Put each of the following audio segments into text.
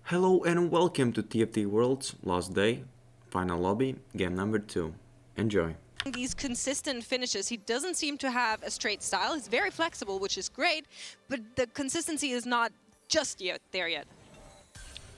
Hello and welcome to TFT World's last day, final lobby, game number 2. Enjoy. These consistent finishes, he doesn't seem to have a straight style. He's very flexible, which is great, but the consistency is not just yet there yet.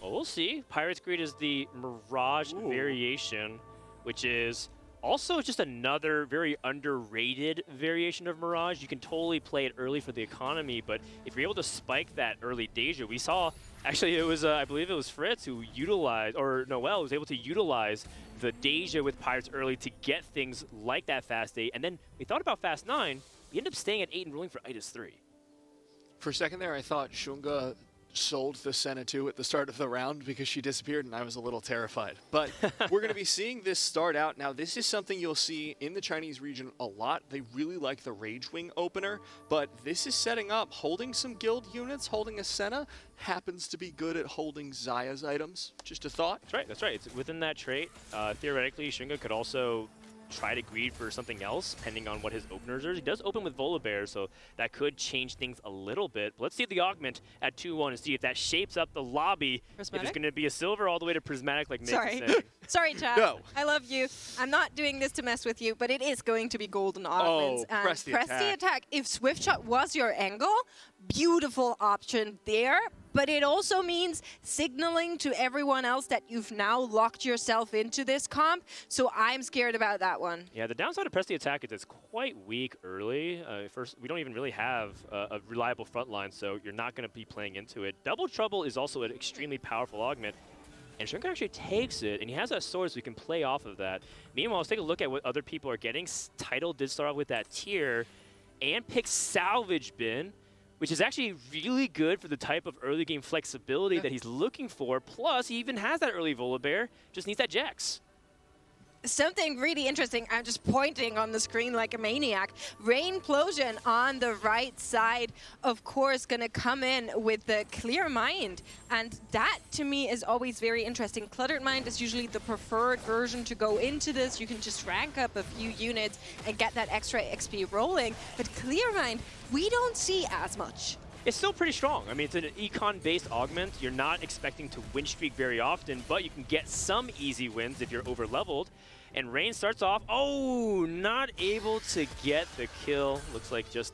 Well, we'll see. Pirate's Greed is the Mirage variation, which is also just another very underrated variation of Mirage. You can totally play it early for the economy, but if you're able to spike that early Deja, we saw, actually it was, I believe it was Fritz who utilized, or Noel was able to utilize the Deja with Pirates early to get things like that Fast 8, and then we thought about Fast 9, we ended up staying at 8 and rolling for Itis 3. For a second there, I thought Shunga sold the Senna 2 at the start of the round because she disappeared, and I was a little terrified. But we're going to be seeing this start out. Now, this is something you'll see in the Chinese region a lot. They really like the Rage Wing opener, but this is setting up. Holding some guild units, holding a Senna, happens to be good at holding Xayah's items. Just a thought. That's right, that's right. It's within that trait. Theoretically, Shunga could also try to greed for something else, depending on what his openers are. He does open with Volibear, so that could change things a little bit. But let's see the augment at 2-1 and see if that shapes up the lobby. Prismatic? If it's going to be a silver all the way to prismatic like Nate Sorry. was saying. Sorry, Chad. No. I love you. I'm not doing this to mess with you, but it is going to be golden augments. Oh, press the attack. If Swift Shot was your angle, beautiful option there. But it also means signaling to everyone else that you've now locked yourself into this comp. So I'm scared about that one. Yeah, the downside of press the attack is it's quite weak early. First, we don't even really have a reliable front line, so you're not going to be playing into it. Double Trouble is also an extremely powerful augment. And Shunga actually takes it, and he has that sword so he can play off of that. Meanwhile, let's take a look at what other people are getting. Tidal did start off with that tier and pick Salvage Bin, which is actually really good for the type of early game flexibility that he's looking for. Plus, he even has that early Volibear, just needs that Jax. Something really interesting, I'm just pointing on the screen like a maniac. Rainplosion on the right side, of course, gonna come in with the Clear Mind. And that, to me, is always very interesting. Cluttered Mind is usually the preferred version to go into this. You can just rank up a few units and get that extra XP rolling. But Clear Mind, we don't see as much. It's still pretty strong. I mean, it's an econ-based augment. You're not expecting to win streak very often, but you can get some easy wins if you're over-leveled. And Rain starts off, not able to get the kill. Looks like just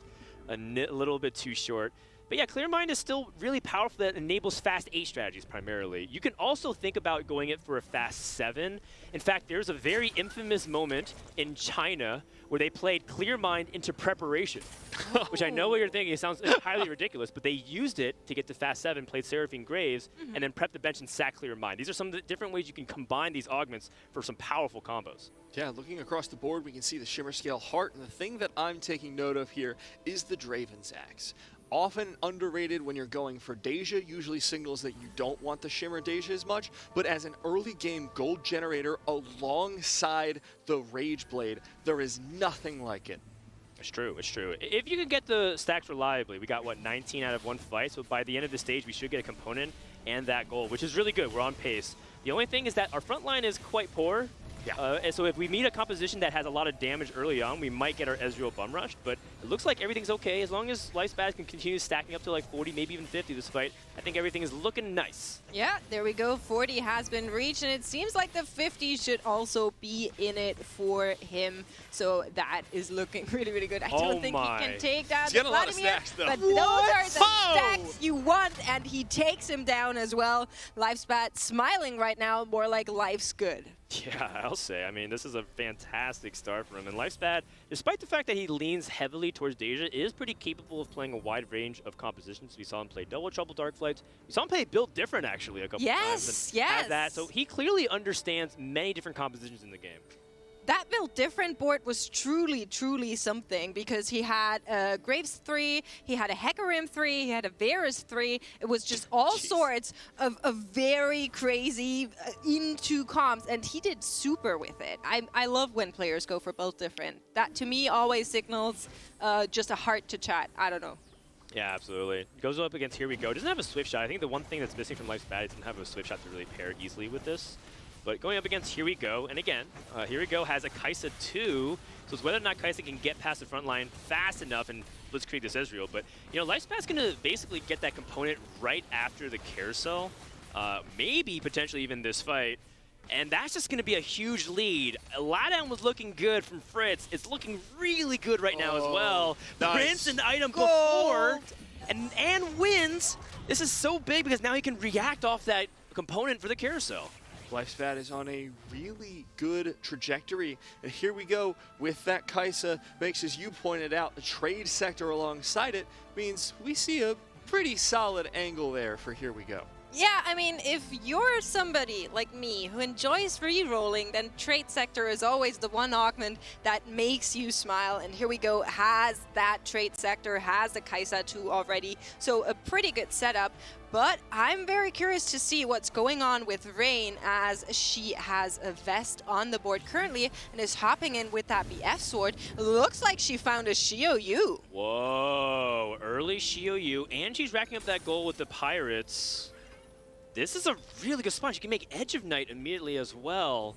a little bit too short. But yeah, Clear Mind is still really powerful. That enables fast 8 strategies primarily. You can also think about going it for a fast 7. In fact, there's a very infamous moment in China where they played Clear Mind into preparation, which I know what you're thinking. It sounds highly ridiculous, but they used it to get to fast 7, played Seraphine Graves, and then prep the bench and sack Clear Mind. These are some of the different ways you can combine these augments for some powerful combos. Yeah, looking across the board, we can see the Shimmerscale Heart, and the thing that I'm taking note of here is the Draven's Axe. Often underrated when you're going for Deja, usually signals that you don't want the Shimmer Deja as much, but as an early game gold generator alongside the Rage Blade, there is nothing like it. It's true, it's true. If you can get the stacks reliably, we got, what, 19 out of 1 fight, so by the end of the stage, we should get a component and that goal, which is really good. We're on pace. The only thing is that our front line is quite poor. Yeah. And so if we meet a composition that has a lot of damage early on, we might get our Ezreal bum rushed, but it looks like everything's okay. As long as Lifespan can continue stacking up to like 40, maybe even 50 this fight, I think everything is looking nice. Yeah, there we go. 40 has been reached, and it seems like the 50 should also be in it for him. So that is looking really, really good. I don't think he can take down the Vladimir, but those are the stacks you want, and he takes him down as well. Lifespan smiling right now, more like life's good. Yeah, I'll say. I mean, this is a fantastic start for him. And Lifespan, despite the fact that he leans heavily towards Deja, is pretty capable of playing a wide range of compositions. We saw him play Double Trouble Dark Flights. We saw him play Build Different, actually, a couple times. Yes. So he clearly understands many different compositions in the game. That Build Different board was truly, truly something, because he had a Graves 3, he had a Hecarim 3, he had a Varus 3. It was just all sorts of very crazy into comps, and he did super with it. I love when players go for Build Different. That, to me, always signals just a heart to chat. I don't know. Yeah, absolutely. Goes up against Here We Go. Doesn't have a Swift Shot. I think the one thing that's missing from Lifespan is doesn't have a Swift Shot to really pair easily with this. But going up against Here We Go, and again, Here We Go has a Kaisa 2, so it's whether or not Kaisa can get past the front line fast enough and blitzkrieg this Ezreal. But, you know, Lifespan's going to basically get that component right after the carousel. maybe potentially even this fight. And that's just going to be a huge lead. Ladan was looking good from Fritz. It's looking really good right now as well. Nice. Prince an item before and wins. This is so big because now he can react off that component for the carousel. Lifespan is on a really good trajectory. And here we go with that Kaisa. Makes, as you pointed out, the trade sector alongside it means we see a pretty solid angle there for here we go. Yeah, I mean, if you're somebody like me who enjoys re-rolling, then trade sector is always the one augment that makes you smile. And here we go, has that trade sector, has the Kaisa 2 already. So a pretty good setup. But I'm very curious to see what's going on with Rain, as she has a vest on the board currently and is hopping in with that BF sword. Looks like she found a Shio-Yu. Whoa, early Shio-Yu, and she's racking up that goal with the Pirates. This is a really good spot. She can make Edge of Night immediately as well.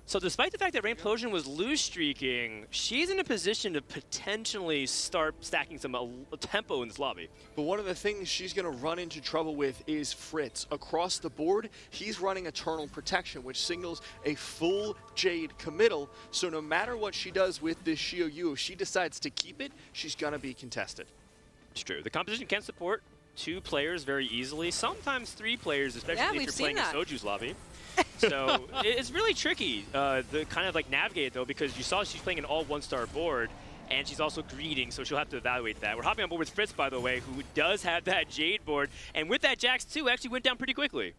So despite the fact that Rainplosion was lose streaking, she's in a position to potentially start stacking some tempo in this lobby. But one of the things she's going to run into trouble with is Fritz. Across the board, he's running Eternal Protection, which signals a full Jade committal. So no matter what she does with this Shio-Yu, if she decides to keep it, she's going to be contested. It's true. The composition can support 2 players very easily, sometimes 3 players, especially if you're playing in Soju's lobby. So it's really tricky to kind of like navigate it though, because you saw she's playing an all 1-star board, and she's also greeting, so she'll have to evaluate that. We're hopping on board with Fritz, by the way, who does have that Jade board, and with that Jax 2 actually went down pretty quickly.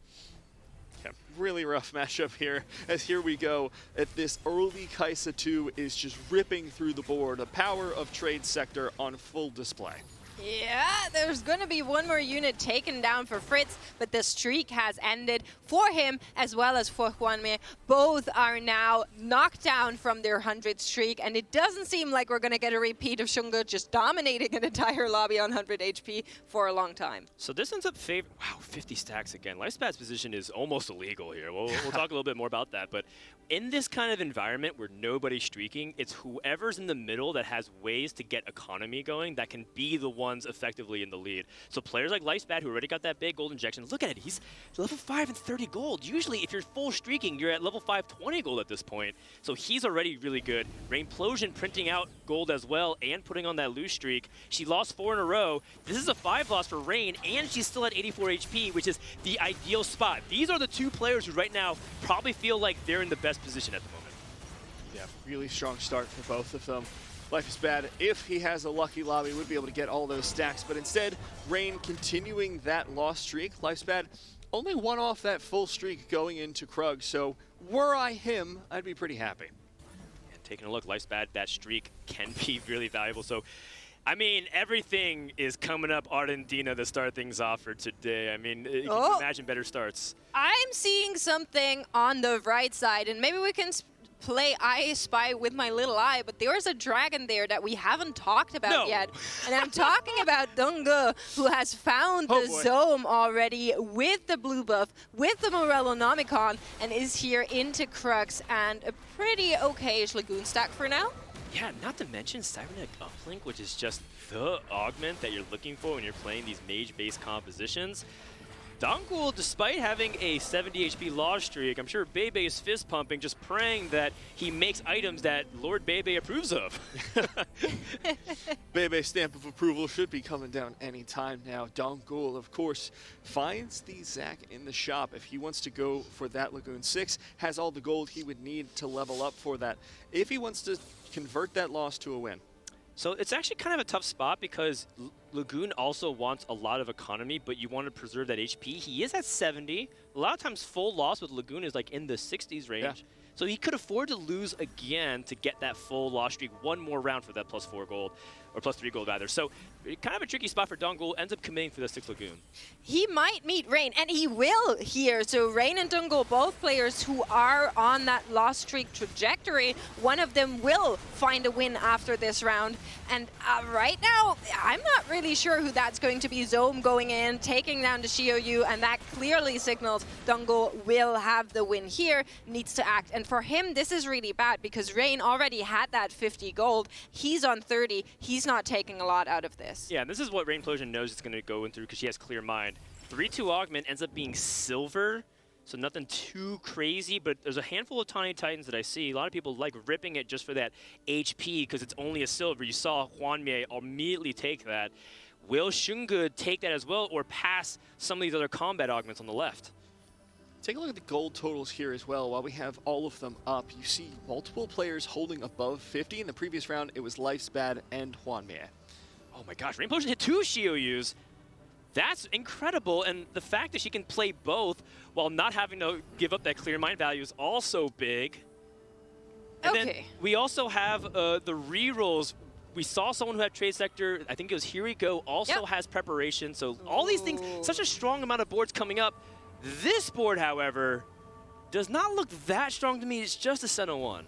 Yeah, really rough matchup here, as here we go at this early Kaisa 2 is just ripping through the board. The power of trade sector on full display. Yeah, there's going to be one more unit taken down for Fritz, but the streak has ended for him as well as for Juanme. Both are now knocked down from their 100 streak, and it doesn't seem like we're going to get a repeat of Shunga just dominating an entire lobby on 100 HP for a long time. So this ends up favoring, wow, 50 stacks again. Lifespan's position is almost illegal here. We'll talk a little bit more about that, but in this kind of environment where nobody's streaking, it's whoever's in the middle that has ways to get economy going that can be the ones effectively in the lead. So players like Lifespan, who already got that big gold injection, look at it, he's level 5 and 30 gold. Usually if you're full streaking, you're at level 5, 20 gold at this point. So he's already really good. Rainplosion printing out gold as well and putting on that lose streak. She lost 4 in a row. This is a 5 loss for Rain, and she's still at 84 HP, which is the ideal spot. These are the 2 players who right now probably feel like they're in the best position at the moment. Yeah, really strong start for both of them. Life is bad. If he has a lucky lobby, would be able to get all those stacks, but instead, Rain continuing that loss streak. Life's bad. Only 1 off that full streak going into Krug, so were I him, I'd be pretty happy. And taking a look, Life's bad, that streak can be really valuable. So, I mean, everything is coming up Argentina to start things off for today. I mean, you can imagine better starts. I'm seeing something on the right side, and maybe we can play I Spy with my little eye, but there's a dragon there that we haven't talked about yet. And I'm talking about Dunga, who has found the Zome already with the blue buff, with the Morellonomicon, and is here into Crux, and a pretty okay-ish Lagoon stack for now. Yeah, not to mention Cybernetic Uplink, which is just the augment that you're looking for when you're playing these mage-based compositions. Dongul, despite having a 70 HP loss streak, I'm sure Bebe is fist pumping, just praying that he makes items that Lord Bebe approves of. Bebe's stamp of approval should be coming down any time now. Dongul, of course, finds the Zac in the shop. If he wants to go for that Lagoon 6, has all the gold he would need to level up for that. If he wants to convert that loss to a win. So it's actually kind of a tough spot because Lagoon also wants a lot of economy, but you want to preserve that HP. He is at 70. A lot of times full loss with Lagoon is like in the 60s range. Yeah. So he could afford to lose again to get that full loss streak, 1 more round for that +4 gold, or +3 gold rather. So kind of a tricky spot for Dongul, ends up committing for the 6 Lagoon. He might meet Rain, and he will here. So Rain and Dongul, both players who are on that loss streak trajectory, one of them will find a win after this round. And right now, I'm not really sure who that's going to be. Zome going in, taking down the Shio-Yu, and that clearly signals Dongul will have the win here, needs to act. And for him, this is really bad because Rain already had that 50 gold. He's on 30. He's not taking a lot out of this. Yeah, and this is what Rainplosion knows it's going to go in through because she has clear mind. 3-2 augment ends up being silver, so nothing too crazy, but there's a handful of Tiny Titans that I see. A lot of people like ripping it just for that HP because it's only a silver. You saw Hwanmie immediately take that. Will Shunga take that as well, or pass some of these other combat augments on the left? Take a look at the gold totals here as well. While we have all of them up, you see multiple players holding above 50. In the previous round, it was Lifespan and Hwanmie. Oh my gosh, Rainbow hit 2 Shiou's. That's incredible, and the fact that she can play both while not having to give up that clear mind value is also big. And then we also have the rerolls. We saw someone who had Trade Sector, I think it was Here We Go, also has preparation. So all these things, such a strong amount of boards coming up. This board, however, does not look that strong to me. It's just a Senna 1.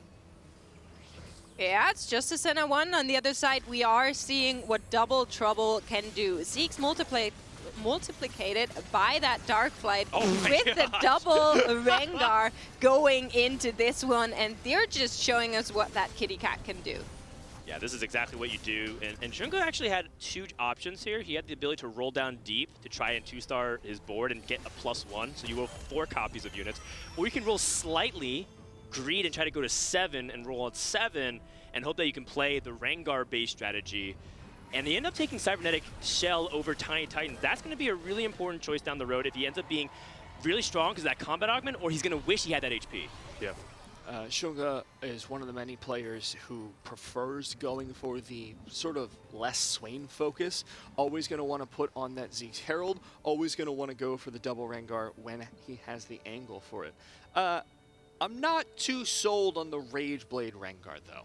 Yeah, it's just a Senna 1. On the other side, we are seeing what Double Trouble can do. Zeke's multiplicated by that Dark Flight with the double Rengar going into this one, and they're just showing us what that kitty cat can do. Yeah, this is exactly what you do. And Shunga actually had 2 options here. He had the ability to roll down deep to try and 2-star his board and get a +1. So you roll 4 copies of units. Or you can roll slightly, greed, and try to go to 7 and roll on 7 and hope that you can play the Rengar-based strategy. And they end up taking Cybernetic Shell over Tiny Titans. That's going to be a really important choice down the road if he ends up being really strong because of that combat augment, or he's going to wish he had that HP. Yeah. Shunga is one of the many players who prefers going for the sort of less Swain focus. Always going to want to put on that Zeke's Herald. Always going to want to go for the double Rengar when he has the angle for it. I'm not too sold on the Rage Blade Rengar, though.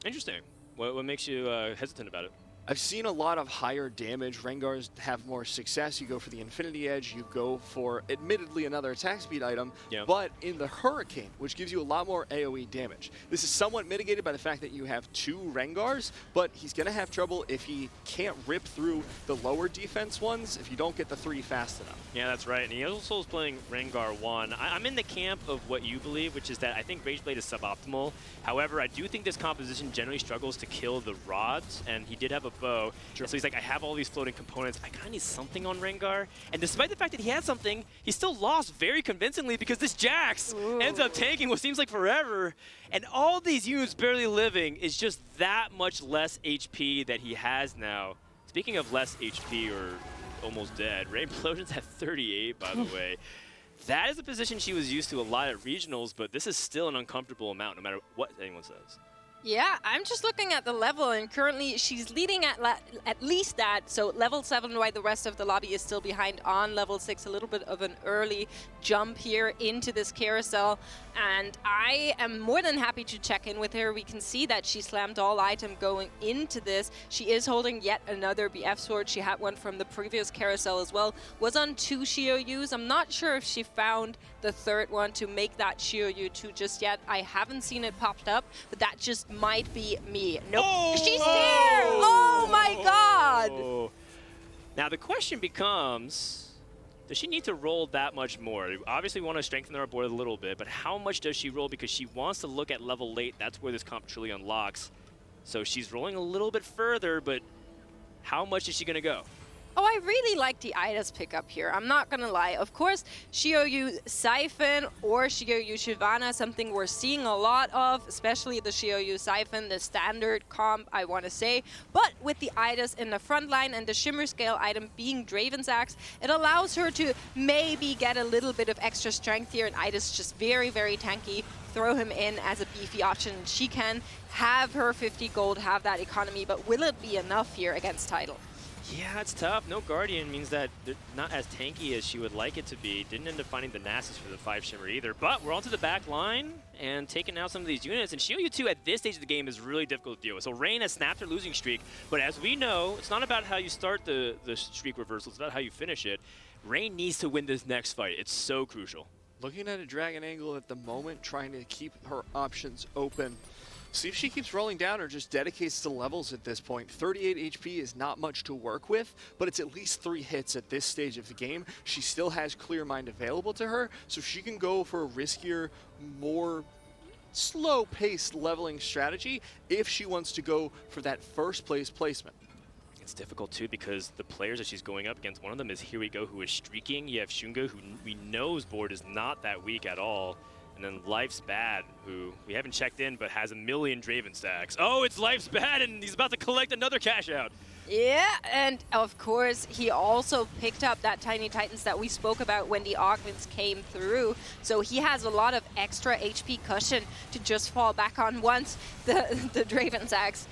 Interesting. What makes you hesitant about it? I've seen a lot of higher damage Rengars have more success. You go for the Infinity Edge, you go for, admittedly, another attack speed item, but in the Hurricane, which gives you a lot more AoE damage. This is somewhat mitigated by the fact that you have 2 Rengars, but he's going to have trouble if he can't rip through the lower defense ones if you don't get the 3 fast enough. Yeah, that's right, and he also is playing Rengar 1. I'm in the camp of what you believe, which is that I think Rage Blade is suboptimal. However, I do think this composition generally struggles to kill the rods, and he did have a bow. So he's like, I have all these floating components. I kind of need something on Rengar. And despite the fact that he had something, he still lost very convincingly because this Jax ends up tanking what seems like forever. And all these units barely living is just that much less HP that he has now. Speaking of less HP or almost dead, Rainplosion's at 38, by the way. That is a position she was used to a lot at regionals, but this is still an uncomfortable amount no matter what anyone says. Yeah, I'm just looking at the level, and currently she's leading at least that. So level 7, while the rest of the lobby is still behind on level 6. A little bit of an early jump here into this carousel, and I am more than happy to check in with her. We can see that she slammed all item going into this. She is holding yet another BF sword. She had one from the previous carousel as well. Was on 2 Shiou's. I'm not sure if she found the 3rd one to make that Shiou 2 just yet. I haven't seen it popped up, but that just might be me. Nope. Oh! She's there! Oh my god! Now the question becomes, does she need to roll that much more? Obviously we want to strengthen our board a little bit, but how much does she roll? Because she wants to look at level late. That's where this comp truly unlocks. So she's rolling a little bit further, but how much is she going to go? Oh, I really like the Ida's pickup here. I'm not going to lie. Of course, Shiou Siphon or Shiou Shyvana, something we're seeing a lot of, especially the Shiou Siphon, the standard comp, I want to say. But with the Idas in the front line and the Shimmerscale item being Draven's Axe, it allows her to maybe get a little bit of extra strength here. And Ida's just very, very tanky. Throw him in as a beefy option. She can have her 50 gold, have that economy, but will it be enough here against Tidal? Yeah, it's tough. No Guardian means that they're not as tanky as she would like it to be. Didn't end up finding the Nasus for the 5 Shimmer either. But we're onto the back line and taking out some of these units. And Shiou 2 at this stage of the game is really difficult to deal with. So Rain has snapped her losing streak. But as we know, it's not about how you start the streak reversal. It's about how you finish it. Rain needs to win this next fight. It's so crucial. Looking at a Dragon angle at the moment, trying to keep her options open. See if she keeps rolling down or just dedicates to levels at this point. 38 HP is not much to work with, but it's at least 3 hits at this stage of the game. She still has Clear Mind available to her, so she can go for a riskier, more slow-paced leveling strategy if she wants to go for that first place placement. It's difficult too because the players that she's going up against, one of them is Here We Go, who is streaking. You have Shunga, who we know's board is not that weak at all. And then Life's Bad, who we haven't checked in, but has 1 million Draven stacks. Oh, it's Life's Bad, and he's about to collect another cash out. Yeah, and of course, he also picked up that Tiny Titans that we spoke about when the augments came through. So he has a lot of extra HP cushion to just fall back on once the Draven's Axe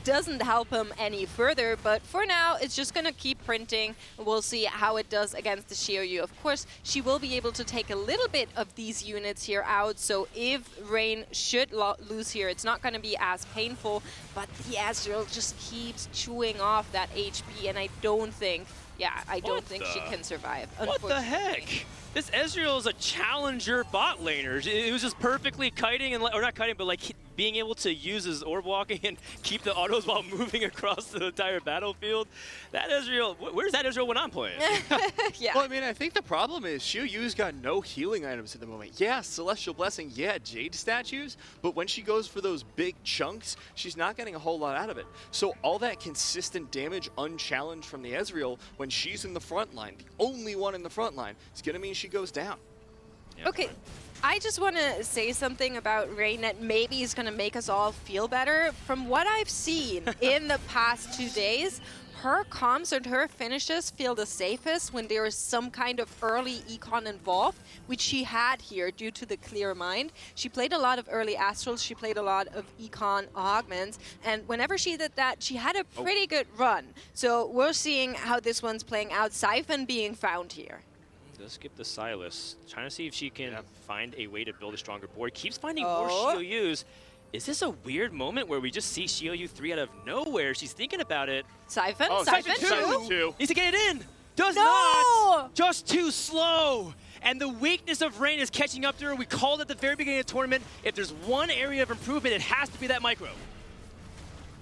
doesn't help him any further. But for now, it's just going to keep printing. We'll see how it does against the Xiaoyu. Of course, she will be able to take a little bit of these units here out. So if Rain should lose here, it's not going to be as painful. But the Ezreal just keeps chewing off that HP, and I don't think she can survive. What the heck? This Ezreal is a challenger bot laner. It was just perfectly kiting, or not kiting, but like being able to use his orb walking and keep the autos while moving across the entire battlefield. That Ezreal, where's that Ezreal when I'm playing? Yeah. Well, I mean, I think the problem is Xiaoyu's got no healing items at the moment. Yeah, Celestial Blessing, yeah, Jade statues, but when she goes for those big chunks, she's not getting a whole lot out of it. So all that consistent damage unchallenged from the Ezreal when she's in the front line, the only one in the front line, is going to mean she goes down. Yeah. Okay, I just want to say something about Rain that maybe is going to make us all feel better. From what I've seen in the past 2 days, her comps and her finishes feel the safest when there is some kind of early econ involved, which she had here due to the clear mind. She played a lot of early astrals, she played a lot of econ augments, and whenever she did that, she had a pretty good run. So we're seeing how this one's playing out. Siphon being found here. Does skip the Silas. Trying to see if she can find a way to build a stronger board. Keeps finding more Xiaoyus. Is this a weird moment where we just see Xiaoyu 3 out of nowhere? She's thinking about it. Siphon? Oh, Siphon Siphon 2. Needs to get it in. Does No! not. Just too slow. And the weakness of Rain is catching up to her. We called at the very beginning of the tournament. If there's one area of improvement, it has to be that micro.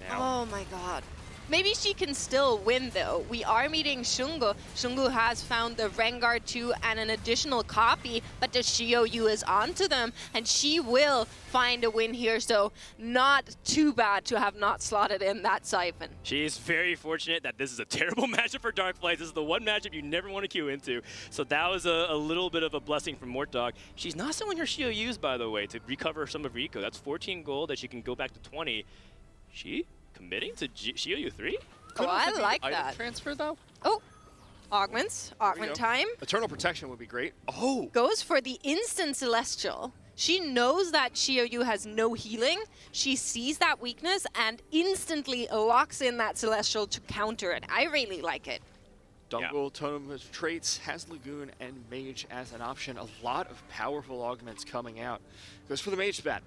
Now. Oh my god. Maybe she can still win, though. We are meeting Shungu. Shungu has found the Rengar 2 and an additional copy, but the Xiaoyu is onto them, and she will find a win here, so not too bad to have not slotted in that Siphon. She is very fortunate that this is a terrible matchup for Dark Flights. This is the one matchup you never want to queue into. So that was a little bit of a blessing from Mortdog. She's not selling her Xiaoyus, by the way, to recover some of Rico. That's 14 gold that she can go back to 20. She committing to Xiaoyu 3? Oh, I like Item that. transfer, though? Oh, augments. Augment time. Eternal Protection would be great. Oh! Goes for the instant Celestial. She knows that Xiaoyu has no healing. She sees that weakness and instantly locks in that Celestial to counter it. I really like it. Dungle, Totem of Traits, has Lagoon and Mage as an option. A lot of powerful augments coming out. Goes for the Mage Spat.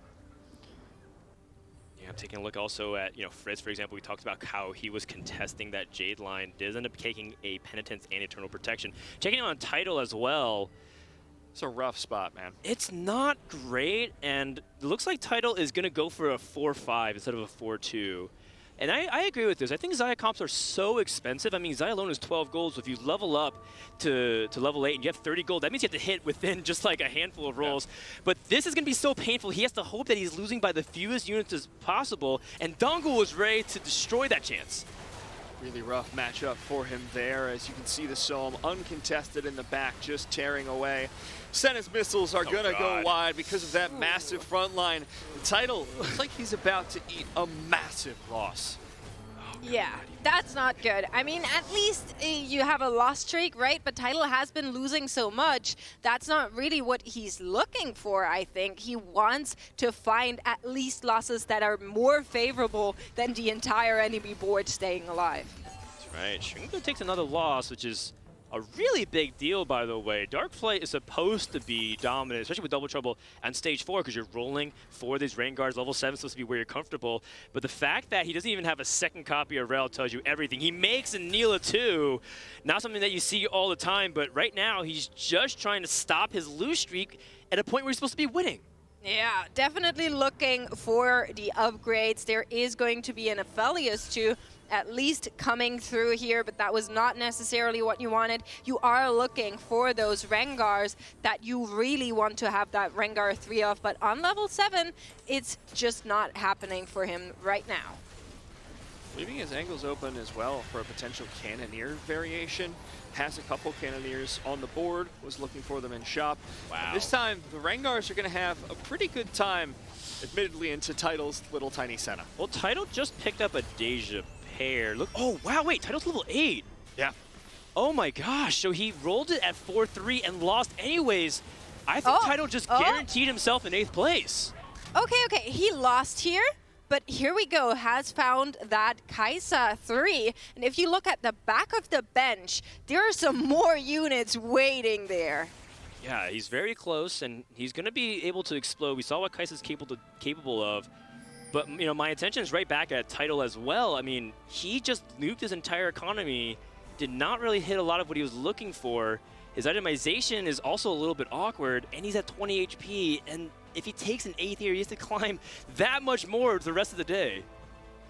Yeah, I'm taking a look also at, Fritz, for example. We talked about how he was contesting that Jade line. Does end up taking a Penitence and Eternal Protection. Checking on Title as well. It's a rough spot, man. It's not great, and it looks like Title is going to go for a 4-5 instead of a 4-2. And I agree with this. I think Xayah comps are so expensive. I mean, Xayah alone is 12 gold, so if you level up to level 8 and you have 30 gold, that means you have to hit within just like a handful of rolls. Yeah. But this is going to be so painful. He has to hope that he's losing by the fewest units as possible, and Dungle was ready to destroy that chance. Really rough matchup for him there. As you can see, the Sohm uncontested in the back, just tearing away. Senna's missiles are going to go wide because of that massive front line. The Title looks like he's about to eat a massive loss. Yeah, that's not good. I mean, at least you have a loss streak, right? But Title has been losing so much. That's not really what he's looking for, I think. He wants to find at least losses that are more favorable than the entire enemy board staying alive. That's right. Shunga takes another loss, which is a really big deal, by the way. Dark Flight is supposed to be dominant, especially with Double Trouble on stage 4, because you're rolling for these Rengars. Level 7 is supposed to be where you're comfortable. But the fact that he doesn't even have a second copy of Rel tells you everything. He makes a Neela too. Not something that you see all the time, but right now he's just trying to stop his lose streak at a point where he's supposed to be winning. Yeah, definitely looking for the upgrades. There is going to be an Aphelios too, at least coming through here, but that was not necessarily what you wanted. You are looking for those Rengars that you really want to have that Rengar 3 off, but on level 7, it's just not happening for him right now. Leaving his angles open as well for a potential Cannoneer variation. Has a couple Cannoneers on the board, was looking for them in shop. Wow. And this time, the Rengars are going to have a pretty good time, admittedly, into Title's little tiny Senna. Well, Title just picked up a Deja pair. Look, oh, wow, wait, Title's level 8. Yeah. Oh my gosh, so he rolled it at 4-3 and lost anyways. I think Title just guaranteed himself in 8th place. Okay, he lost here, but here we go, has found that Kaisa 3. And if you look at the back of the bench, there are some more units waiting there. Yeah, he's very close, and he's going to be able to explode. We saw what Kaisa's capable of. But, you know, my attention is right back at Title as well. I mean, he just nuked his entire economy, did not really hit a lot of what he was looking for. His itemization is also a little bit awkward, and he's at 20 HP, and if he takes an 8th here, he has to climb that much more the rest of the day.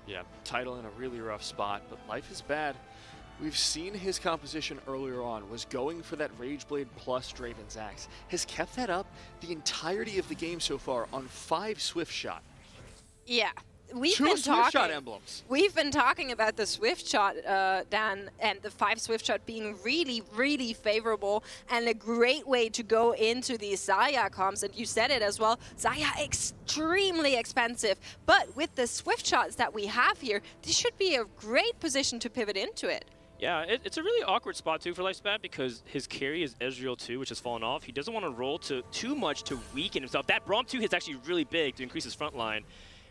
Yeah, Title in a really rough spot, but life is bad. We've seen his composition earlier on was going for that Rageblade plus Draven's Axe. Has kept that up the entirety of the game so far on 5 Swift Shot. Yeah. We've 2 been Swift Shot talking, emblems. We've been talking about the Swift Shot, Dan, and the 5 Swift Shot being really, really favorable and a great way to go into these Xayah comps. And you said it as well, Xayah extremely expensive. But with the Swift Shots that we have here, this should be a great position to pivot into it. Yeah, it's a really awkward spot, too, for Lifespan because his carry is Ezreal, too, which has fallen off. He doesn't want to roll too much to weaken himself. That Braum 2 hit's actually really big to increase his front line.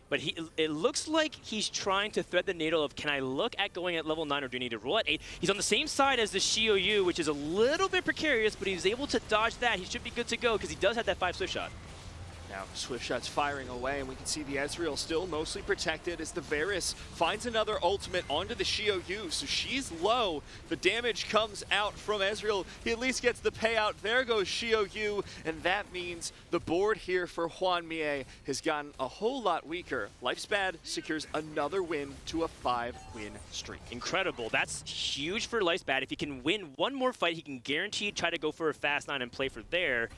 But it looks like he's trying to thread the needle of, can I look at going at level 9 or do you need to roll at 8? He's on the same side as the Xiaoyu, which is a little bit precarious, but he's able to dodge that. He should be good to go because he does have that 5 Swift Shot. Now, Swift Shot's firing away, and we can see the Ezreal still mostly protected as the Varus finds another ultimate onto the Xiaoyu, so she's low. The damage comes out from Ezreal. He at least gets the payout. There goes Xiaoyu, and that means the board here for Hwangmie has gotten a whole lot weaker. Lifespan secures another win to a 5-win streak. Incredible. That's huge for Lifespan. If he can win one more fight, he can guarantee try to go for a fast 9 and play for there.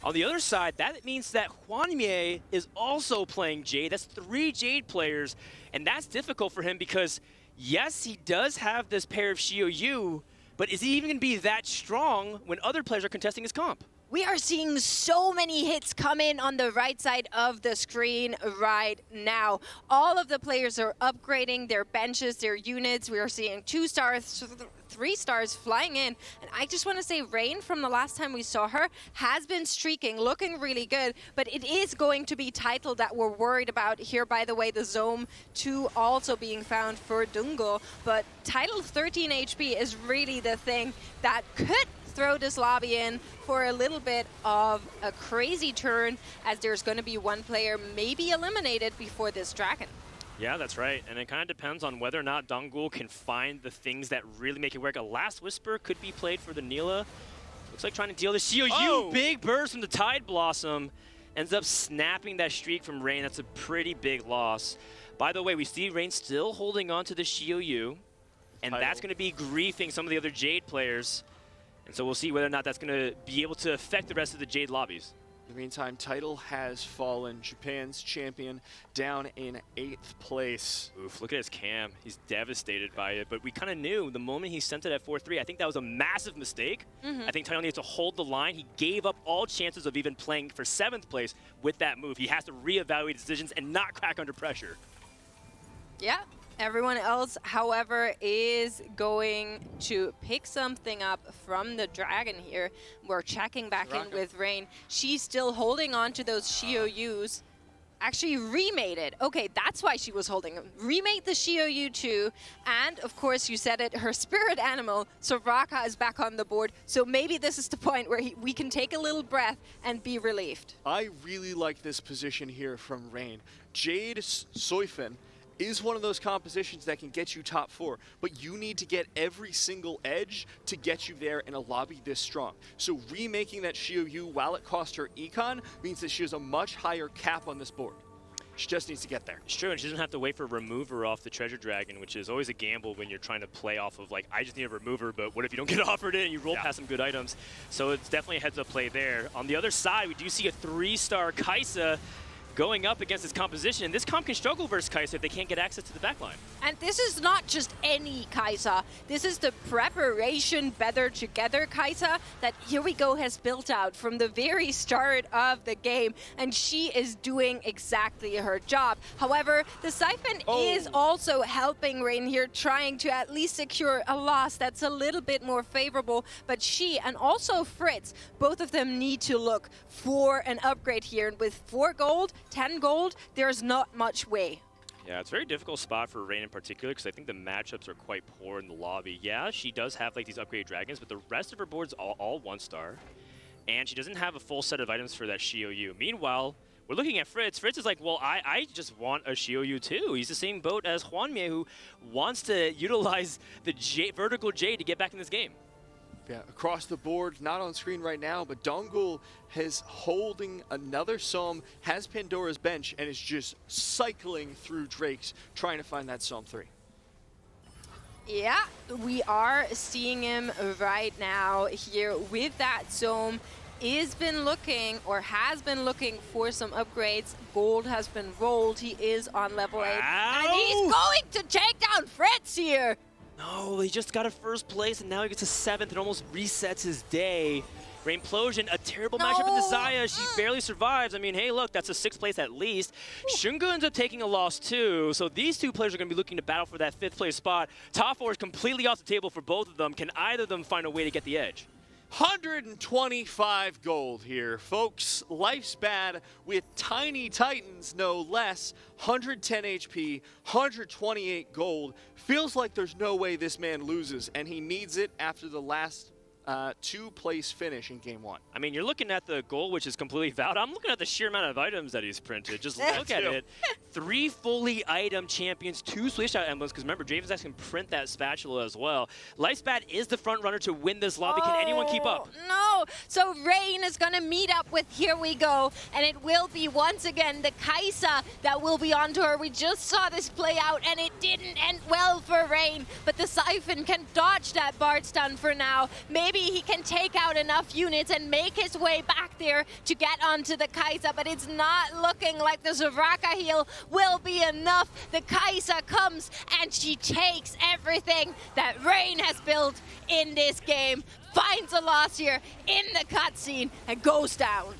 On the other side, that means that Hwangmie is also playing Jade. That's 3 Jade players, and that's difficult for him because, yes, he does have this pair of Xiaoyu, but is he even going to be that strong when other players are contesting his comp? We are seeing so many hits come in on the right side of the screen right now. All of the players are upgrading their benches, their units. We are seeing 2 stars, 3 stars flying in. And I just want to say Rain, from the last time we saw her, has been streaking, looking really good. But it is going to be Title that we're worried about here. By the way, the Zome 2 also being found for Dungo. But Title 13 HP is really the thing that could throw this lobby in for a little bit of a crazy turn, as there's going to be one player maybe eliminated before this dragon. Yeah, that's right. And it kind of depends on whether or not Dongul can find the things that really make it work. A Last Whisper could be played for the Nila. Looks like trying to deal the Xiaoyu. Big burst from the Tide Blossom. Ends up snapping that streak from Rain. That's a pretty big loss. By the way, we see Rain still holding on to the Xiaoyu. And that's going to be griefing some of the other Jade players. And so we'll see whether or not that's going to be able to affect the rest of the Jade lobbies. In the meantime, Title has fallen. Japan's champion down in 8th place. Oof, look at his cam. He's devastated by it. But we kind of knew the moment he sent it at 4-3, I think that was a massive mistake. I think Title needs to hold the line. He gave up all chances of even playing for 7th place with that move. He has to reevaluate decisions and not crack under pressure. Yeah. Everyone else, however, is going to pick something up from the dragon here. We're checking back in with Rain. She's still holding on to those Xiaoyus. Actually remade it. Okay, that's why she was holding them. Remade the Xiaoyu too. And of course, you said it, her spirit animal, Soraka, is back on the board. So maybe this is the point where we can take a little breath and be relieved. I really like this position here from Rain. Jade Soifin is one of those compositions that can get you top 4, but you need to get every single edge to get you there in a lobby this strong. So remaking that Xiaoyu while it cost her econ means that she has a much higher cap on this board. She just needs to get there. It's true, and she doesn't have to wait for a remover off the Treasure Dragon, which is always a gamble when you're trying to play off of, like, I just need a remover, but what if you don't get offered it and you roll past some good items? So it's definitely a heads-up play there. On the other side, we do see a 3-star Kaisa going up against this composition. And this comp can struggle versus Kaisa if they can't get access to the backline. And this is not just any Kaisa. This is the preparation better together Kaisa that Here We Go has built out from the very start of the game. And she is doing exactly her job. However, the Siphon is also helping Rain here, trying to at least secure a loss that's a little bit more favorable. But she and also Fritz, both of them need to look for an upgrade here. And with 4 gold, 10 gold, there's not much way. Yeah, it's a very difficult spot for Rain in particular because I think the matchups are quite poor in the lobby. Yeah, she does have like these upgraded dragons, but the rest of her board's all 1-star. And she doesn't have a full set of items for that Shiou. Meanwhile, we're looking at Fritz. Fritz is like, well, I just want a Shiou too. He's the same boat as Hwanmie, who wants to utilize the vertical J to get back in this game. Yeah, across the board, not on screen right now, but Dongul is holding another Psalm, has Pandora's Bench, and is just cycling through Drakes, trying to find that Psalm 3. Yeah, we are seeing him right now here with that Zone. Has been looking for some upgrades. Gold has been rolled. He is on level 8. And he's going to take down Fritz here. No, he just got a first place, and now he gets a 7th and almost resets his day. Rainplosion, a terrible matchup with Desire. She barely survives. I mean, hey, look, that's a 6th place at least. Shunga ends up taking a loss too, so these two players are going to be looking to battle for that 5th place spot. Top 4 is completely off the table for both of them. Can either of them find a way to get the edge? 125 gold here, folks. Life's bad with Tiny Titans, no less. 110 HP, 128 gold. Feels like there's no way this man loses, and he needs it after the last 2-place finish in Game 1. I mean, you're looking at the goal, which is completely valid. I'm looking at the sheer amount of items that he's printed. Just look at it. 3 fully item champions, 2 switch out emblems, because remember, Draven's can print that spatula as well. Lifespan is the front runner to win this lobby. Can anyone keep up? No. So Rain is going to meet up with Here We Go, and it will be once again the Kaisa that will be onto her. We just saw this play out, and it didn't end well for Rain, but the Siphon can dodge that Bard stun for now. Maybe he can take out enough units and make his way back there to get onto the Kaisa, but it's not looking like the Soraka heal will be enough. The Kaisa comes and she takes everything that Rain has built in this game, finds a loss here in the cutscene, and goes down.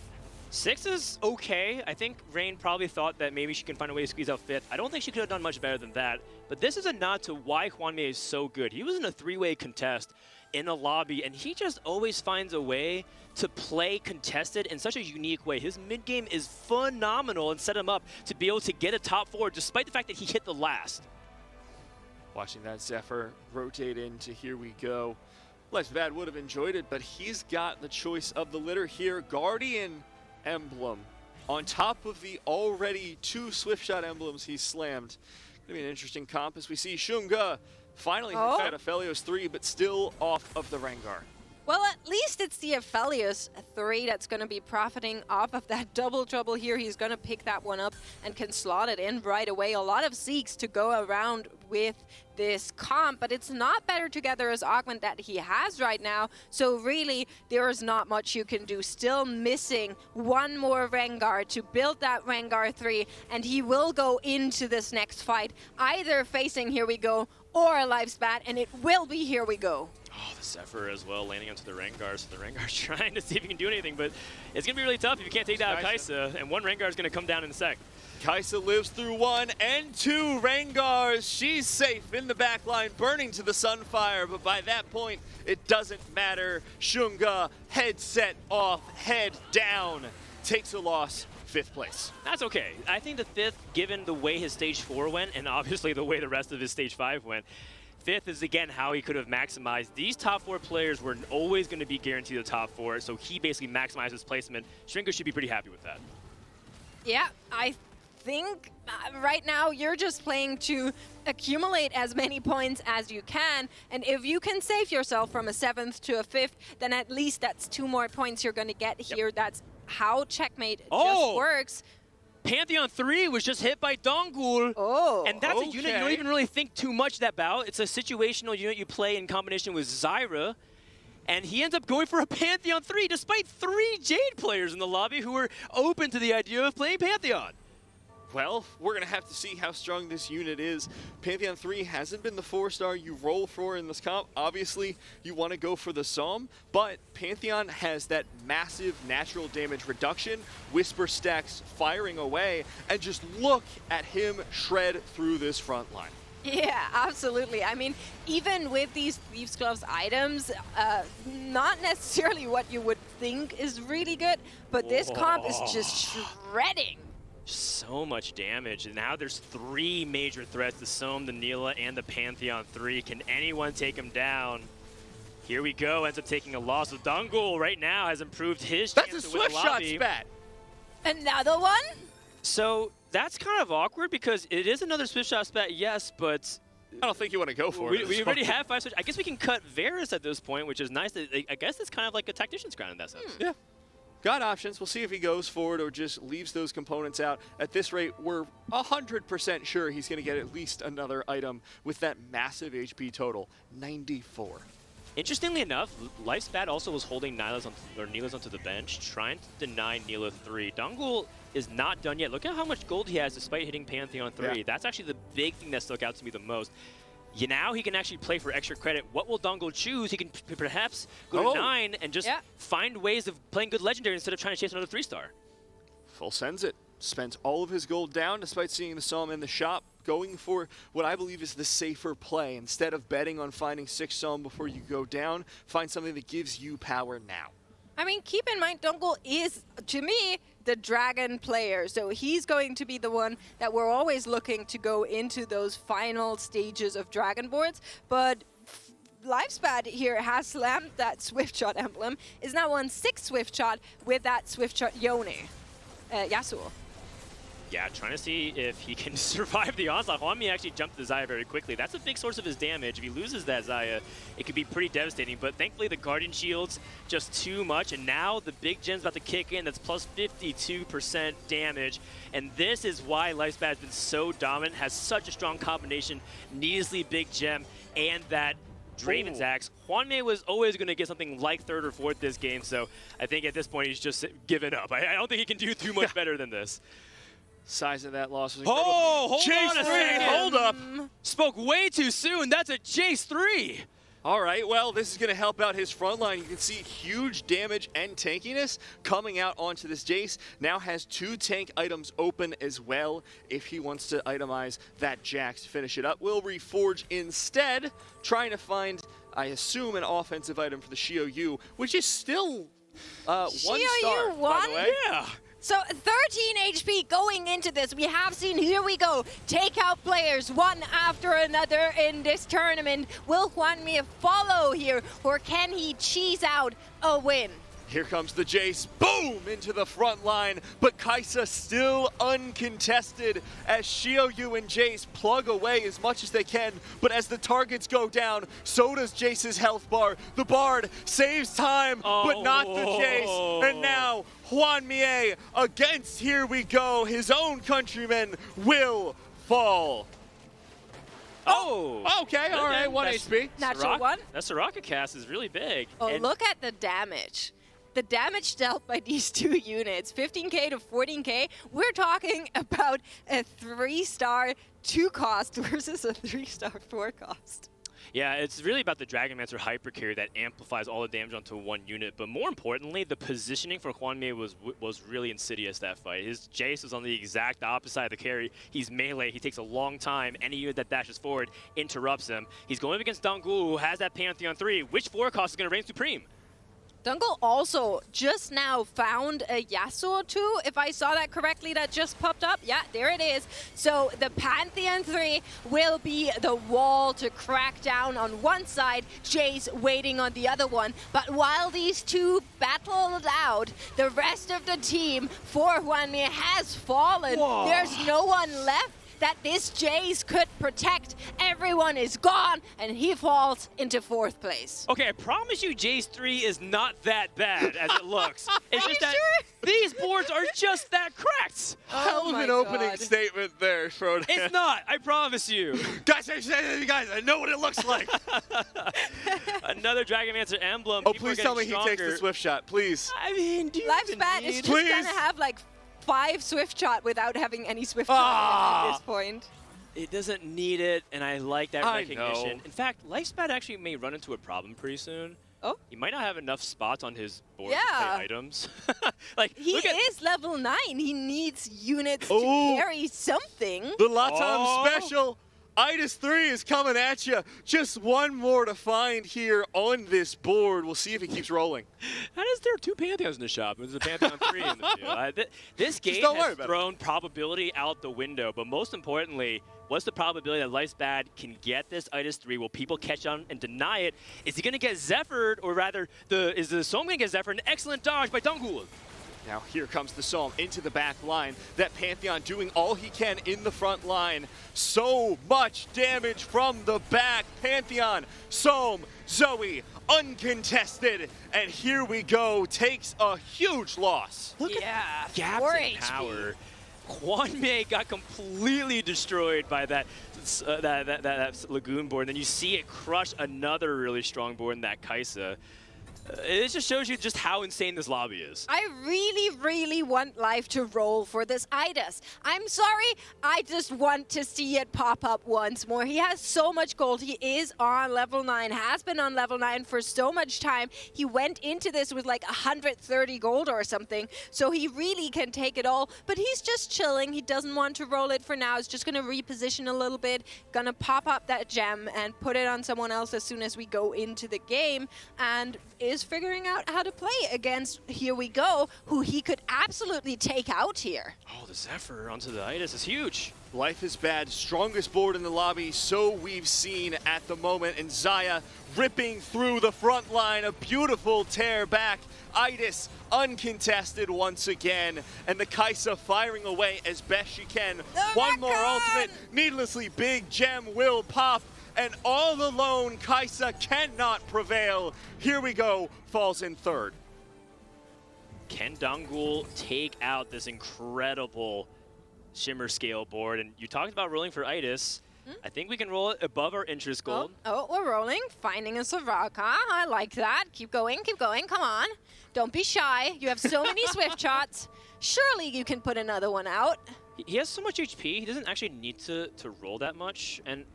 6 is okay. I think Rain probably thought that maybe she can find a way to squeeze out 5th. I don't think she could have done much better than that, but this is a nod to why Hwanmie is so good. He was in a 3-way contest in the lobby, and he just always finds a way to play contested in such a unique way. His mid-game is phenomenal and set him up to be able to get a top 4 despite the fact that he hit the last. Watching that Zephyr rotate into Here We Go. Less Bad would have enjoyed it, but he's got the choice of the litter here. Guardian emblem on top of the already 2 Swift Shot emblems he slammed. Gonna be an interesting comp as we see Shunga finally hit that Aphelios 3, but still off of the Rengar. Well, at least it's the Aphelios 3 that's going to be profiting off of that double trouble here. He's going to pick that one up and can slot it in right away. A lot of Zeeks to go around with this comp, but it's not better together as augment that he has right now. So really, there is not much you can do. Still missing one more Rengar to build that Rengar 3, and he will go into this next fight, either facing Here We Go or a Lifespan, and it will be Here We Go. Oh, the Zephyr as well, landing onto the Rengar. So the Rengar's trying to see if he can do anything, but it's going to be really tough if you can't take down Kaisa, and one Rengar is going to come down in a sec. Kaisa lives through 1 and 2 Rengars. She's safe in the backline, burning to the Sunfire, but by that point, it doesn't matter. Shunga, head set off, head down, takes a loss. 5th place. That's okay. I think the 5th, given the way his stage 4 went, and obviously the way the rest of his stage 5 went, 5th is again how he could have maximized. These top 4 players were always going to be guaranteed the top 4, so he basically maximized his placement. Shrinker should be pretty happy with that. Yeah, I think right now you're just playing to accumulate as many points as you can, and if you can save yourself from a 7th to a 5th, then at least that's 2 more points you're going to get here. That's how Checkmate just works. Pantheon 3 was just hit by Dongul. And that's a unit you don't even really think too much about. It's a situational unit you play in combination with Zyra. And he ends up going for a Pantheon 3 despite 3 Jade players in the lobby who were open to the idea of playing Pantheon. Well, we're going to have to see how strong this unit is. Pantheon 3 hasn't been the 4-star you roll for in this comp. Obviously, you want to go for the Psalm, but Pantheon has that massive natural damage reduction, Whisper stacks firing away, and just look at him shred through this front line. Yeah, absolutely. I mean, even with these Thieves' Gloves items, not necessarily what you would think is really good, but this comp is just shredding. So much damage, and now there's 3 major threats: the Sohm, the Neela, and the Pantheon 3. Can anyone take him down? Here we go, ends up taking a loss. So Dungul right now has improved his That's chance a to win Swift the Shot lobby. spat. Another one? So that's kind of awkward because it is another Swift Shot spat, yes, but I don't think you want to go for it. we already have 5 switch. I guess we can cut Varus at this point, which is nice. I guess it's kind of like a tactician's crown in that sense. Yeah. Got options. We'll see if he goes for it or just leaves those components out. At this rate, we're 100% sure he's going to get at least another item with that massive HP total, 94. Interestingly enough, Lifespat also was holding Neela's onto the bench, trying to deny Neela 3. Dungul is not done yet. Look at how much gold he has despite hitting Pantheon 3. Yeah. That's actually the big thing that stuck out to me the most. Now he can actually play for extra credit. What will Dungul choose? He can perhaps go to 9 and just find ways of playing good Legendary instead of trying to chase another 3-star. Full sends it. Spends all of his gold down despite seeing the Psalm in the shop, going for what I believe is the safer play. Instead of betting on finding 6 Psalm before you go down, find something that gives you power now. I mean, keep in mind, Dungul is, to me, the Dragon player. So he's going to be the one that we're always looking to go into those final stages of Dragon boards. But Lifespat here has slammed that Swift Shot emblem, is now on 6 Swift Shot with that Swift Shot Yasuo. Yeah, trying to see if he can survive the onslaught. Hwami actually jumped the Xayah very quickly. That's a big source of his damage. If he loses that Xayah, it could be pretty devastating. But thankfully, the Guardian Shield's just too much. And now the big gem's about to kick in. That's plus 52% damage. And this is why Lifespat has been so dominant, has such a strong combination. Needlessly big gem and that Draven's Axe. Hwami was always going to get something like 3rd or 4th this game. So I think at this point, he's just given up. I don't think he can do too much better than this. Size of that loss was incredible. Oh, hold Chase on a 3, second. hold up. Spoke way too soon. That's a Chase 3. All right, well, this is going to help out his front line. You can see huge damage and tankiness coming out onto this Jace. Now has 2 tank items open as well if he wants to itemize that Jax to finish it up. Will reforge instead, trying to find, I assume, an offensive item for the Shio Yu, which is still 1 star, by the way. Yeah. So 13 HP going into this. We have seen, here we go, take out players one after another in this tournament. Will Hwami follow here, or can he cheese out a win? Here comes the Jace, boom, into the front line, but Kaisa still uncontested as Shio Yu and Jace plug away as much as they can, but as the targets go down, so does Jace's health bar. The Bard saves time, but not the Jace, and now Hwami against, here we go, his own countryman will fall. Oh! Okay, all right, 1 HP. Natural one. That Soraka cast is really big. Oh, And look at the damage. The damage dealt by these 2 units, 15k to 14k. We're talking about a 3-star 2 cost versus a 3-star 4 cost. Yeah, it's really about the Dragonmancer Hyper Carry that amplifies all the damage onto 1 unit. But more importantly, the positioning for Hwami was really insidious that fight. His Jace was on the exact opposite side of the carry. He's melee. He takes a long time. Any unit that dashes forward interrupts him. He's going up against Dungul, who has that Pantheon 3. Which 4 cost is going to reign supreme? Dungul also just now found a Yasuo too, if I saw that correctly, that just popped up. Yeah, there it is. So the Pantheon 3 will be the wall to crack down on one side, Jace waiting on the other one. But while these 2 battled out, the rest of the team for Hwami has fallen. Whoa. There's no one left that this Jace could protect. Everyone is gone, and he falls into 4th place. Okay, I promise you Jace 3 is not that bad as it looks. It's just that sure? these boards are just that cracked. Hell of my an opening God. statement there, Schroeder. It's not, I promise you. Guys, I know what it looks like. Another Dragonmancer emblem. Oh, People are please tell me getting he takes the stronger. Swift Shot, please. I mean, do you even Lifespan is need- just gonna have like 5 Swift Shot without having any Swift Shot at this point. It doesn't need it, and I like that recognition. know. In fact, Lifespan actually may run into a problem pretty soon. Oh. He might not have enough spots on his board to Yeah. play items. Like, He look at is level 9. He needs units Ooh. to carry something. The Latam Oh. special. Itis 3 is coming at you. Just one more to find here on this board. We'll see if he keeps rolling. How is there 2 Pantheons in the shop? There's a Pantheon 3 in the field. This game don't worry has about it. thrown probability out the window, but most importantly, what's the probability that Life's Bad can get this Itis 3? Will people catch on and deny it? Is he going to get Zephyred, or rather, is the Soam going to get Zephyred? An excellent dodge by Dongul. Now here comes the Psalm into the back line. That Pantheon doing all he can in the front line. So much damage from the back. Pantheon, Psalm, Zoe, uncontested. And here we go. Takes a huge loss. Look Yeah, at gaps 4 in HP. power. Kwanmei got completely destroyed by that Lagoon board. And then you see it crush another really strong board in that Kaisa. It just shows you just how insane this lobby is. I really, really want Life to roll for this Itis. I'm sorry, I just want to see it pop up once more. He has so much gold. He is on level 9, has been on level 9 for so much time. He went into this with like 130 gold or something, so he really can take it all. But he's just chilling. He doesn't want to roll it for now. He's just going to reposition a little bit, going to pop up that gem and put it on someone else as soon as we go into the game, and is figuring out how to play against Here We Go, who he could absolutely take out here. Oh, the Zephyr onto the Itis is huge. Life is Bad, strongest board in the lobby, so we've seen at the moment. And Zaya ripping through the front line, a beautiful tear back. Itis uncontested once again, and the Kaisa firing away as best she can. One more ultimate, needlessly big gem will pop, and all alone Kaisa cannot prevail. Here We Go falls in third. Can Dongul take out this incredible Shimmerscale board? And you talked about rolling for Itis. I think we can roll it above our interest gold. Oh, we're rolling. Finding a Soraka. I like that. Keep going, keep going. Come on. Don't be shy. You have so many Swift Shots. Surely you can put another one out. He has so much HP, he doesn't actually need to roll that much. And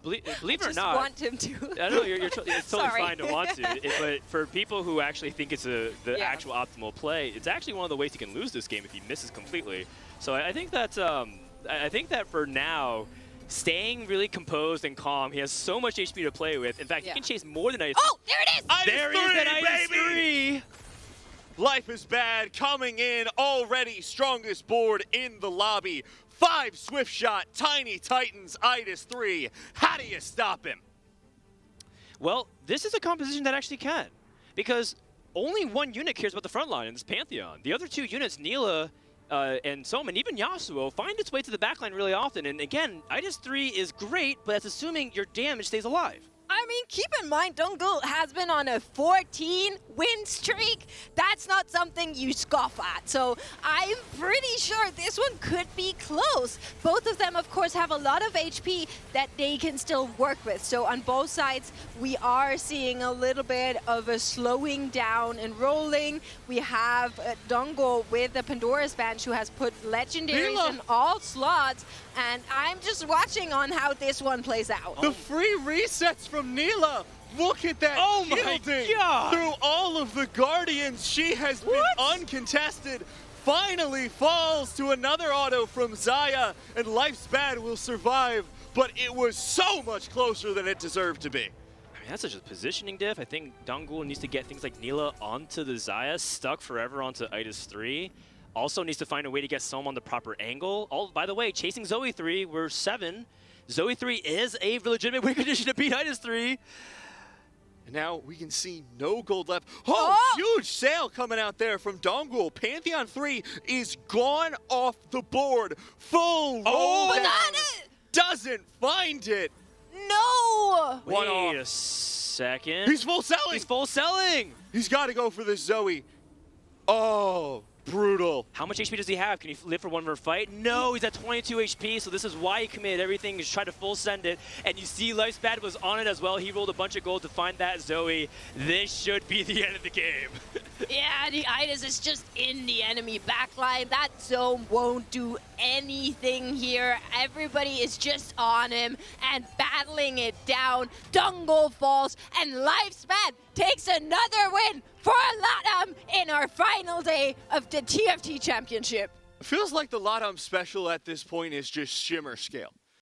believe it or Just not, want him to. I know it's totally Sorry. fine to want to, but for people who actually think it's the Yeah. actual optimal play, it's actually one of the ways he can lose this game if he misses completely. So I think that for now, staying really composed and calm, he has so much HP to play with. In fact, Yeah. he can chase more than Itis. Oh, there it is! There is an Itis 3! Life is Bad coming in already, strongest board in the lobby. 5 Swift Shot, Tiny Titans, Itis 3. How do you stop him? Well, this is a composition that actually can, because only one unit cares about the front line in this Pantheon. The other 2 units, Neela and Soam, and even Yasuo, find its way to the backline really often. And again, Itis 3 is great, but that's assuming your damage stays alive. I mean, keep in mind, Dongul has been on a 14-win streak. That's not something you scoff at. So I'm pretty sure this one could be close. Both of them, of course, have a lot of HP that they can still work with. So on both sides, we are seeing a little bit of a slowing down and rolling. We have Dongul with the Pandora's Bench, who has put legendaries in all slots. And I'm just watching on how this one plays out. The free resets from Neela. Look at that shielding through all of the Guardians. She has been uncontested. Finally falls to another auto from Zaya, and Life's Bad will survive, but it was so much closer than it deserved to be. I mean, that's such a positioning diff. I think Dongul needs to get things like Neela onto the Zaya, stuck forever onto Itis 3. Also needs to find a way to get Soam on the proper angle. Oh, by the way, chasing Zoe 3, we're 7. Zoe 3 is a legitimate win condition to beat Itis 3. And now we can see no gold left. Oh, huge sale coming out there from Dongul. Pantheon 3 is gone off the board. Full roll down. Doesn't find it. No! Wait a second. He's full selling. He's full selling. He's got to go for this Zoe. Oh, brutal. How much HP does he have? Can he live for one more fight? No, he's at 22 HP, so this is why he committed everything. He's trying to full send it. And you see Lifespan was on it as well. He rolled a bunch of gold to find that Zoe. This should be the end of the game. Yeah, the Idas is just in the enemy backline. That zone won't do anything here. Everybody is just on him and battling it down. Dungle falls, and Lifespan takes another win for LATAM in our final day of the TFT Championship. Feels like the LATAM special at this point is just Shimmerscale.